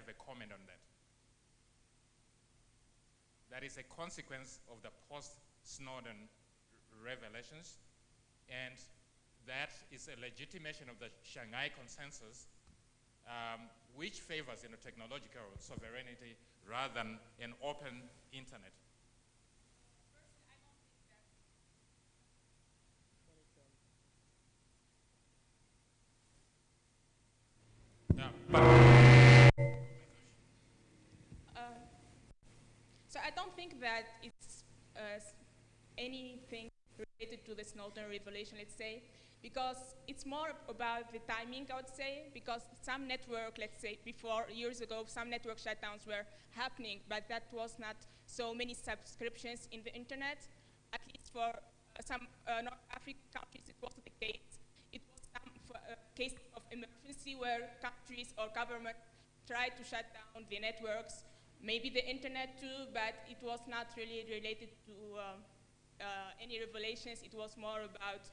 have a comment on that. That is a consequence of the post-Snowden revelations, and that is a legitimation of the Shanghai Consensus, which favors technological sovereignty rather than an open internet. Yeah, so I don't think that it's anything related to the Snowden revelation, let's say, because it's more about the timing, I would say, because some network, let's say, years ago, some network shutdowns were happening, but that was not so many subscriptions in the internet. At least for some North African countries, it wasn't the case. It was some cases of emergency where countries or government tried to shut down the networks, maybe the internet too, but it was not really related to any revelations. It was more about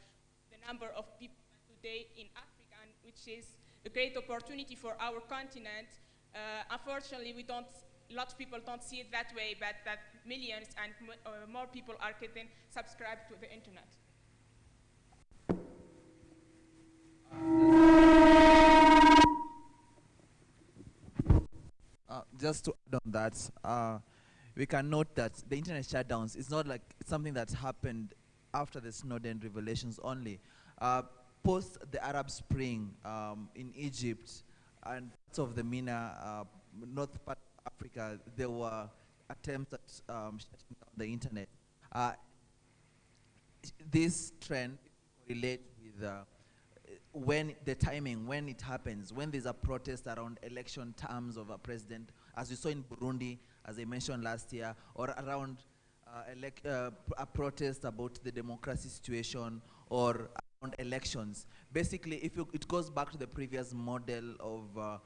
the number of people today in Africa, which is a great opportunity for our continent. Unfortunately, a lot of people don't see it that way, but that millions and more people are getting subscribed to the internet. Just to add on that, we can note that the internet shutdowns is not like something that happened after the Snowden revelations only. Post the Arab Spring in Egypt and parts of the MENA, north part of Africa, there were attempts at shutting down the internet. This trend relates with when the timing, when it happens, when there's a protest around election terms of a president, as we saw in Burundi, as I mentioned last year, or around a protest about the democracy situation, or around elections. Basically, it goes back to the previous model of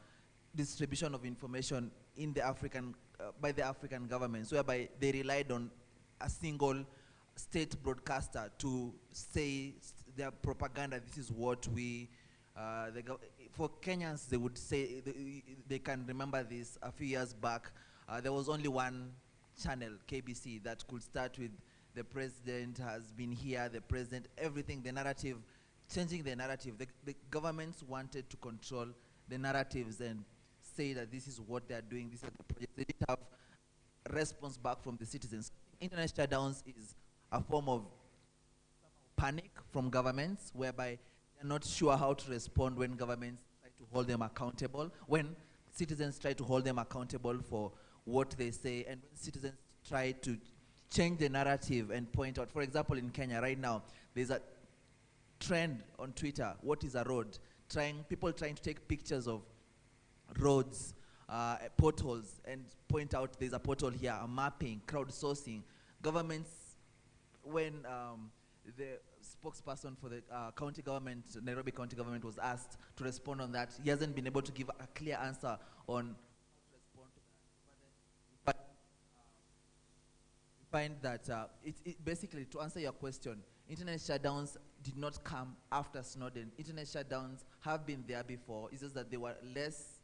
distribution of information in the African, by the African governments, whereby they relied on a single state broadcaster to say their propaganda. This is what we, for Kenyans, they would say, they can remember this a few years back. There was only one channel, KBC, that could start with the president has been here, the president, everything, the narrative, changing the narrative. The governments wanted to control the narratives and say that this is what they're doing, this is the project. They didn't have a response back from the citizens. Internet shutdowns is a form of panic from governments, whereby they're not sure how to respond when governments try to hold them accountable, when citizens try to hold them accountable for what they say, and when citizens try to change the narrative and point out. For example, in Kenya right now, there's a trend on Twitter, what is a road? People trying to take pictures of roads, potholes, and point out there's a pothole here, a mapping, crowdsourcing. Governments, when the spokesperson for the county government, Nairobi County government, was asked to respond on that, he hasn't been able to give a clear answer on how to respond to that. But we find that basically, to answer your question, internet shutdowns did not come after Snowden. Internet shutdowns have been there before. It's just that they were less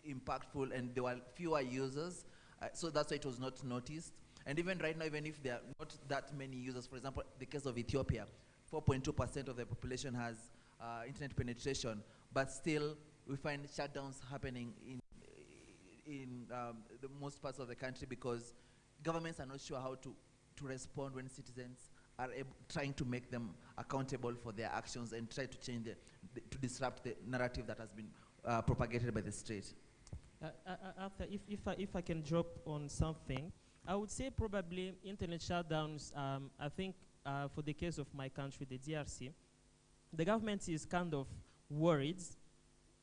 impactful and there were fewer users. So that's why it was not noticed. And even right now, even if there are not that many users, for example, the case of Ethiopia, 4.2% of the population has internet penetration, but still we find shutdowns happening in the most parts of the country because governments are not sure how to respond when citizens are trying to make them accountable for their actions and try to change to disrupt the narrative that has been propagated by the state. Arthur, if I can drop on something, I would say probably internet shutdowns, I think for the case of my country, the DRC, the government is kind of worried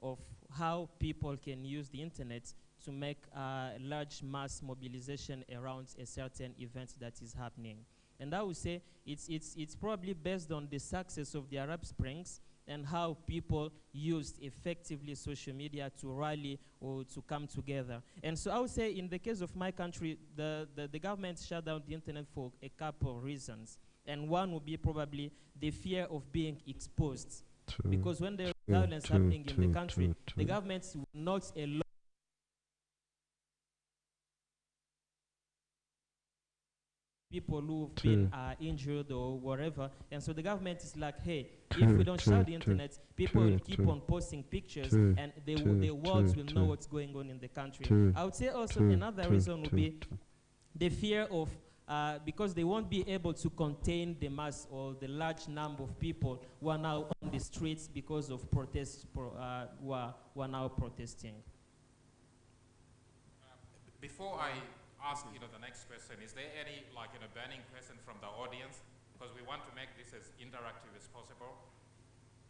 of how people can use the internet to make a large mass mobilization around a certain event that is happening. And I would say it's probably based on the success of the Arab Springs and how people used effectively social media to rally or to come together. And so I would say in the case of my country, the government shut down the internet for a couple of reasons. And one would be probably the fear of being exposed Because when there is violence happening in the country, the government will not allow people who've been injured or whatever. And so the government is like, hey, if we don't shut the internet, people will keep on posting pictures and the world will know what's going on in the country. I would say also another reason would be the fear of, because they won't be able to contain the mass or the large number of people who are now on the streets because of protests, who are now protesting. Before I ask the next question, is there any burning question from the audience? Because we want to make this as interactive as possible.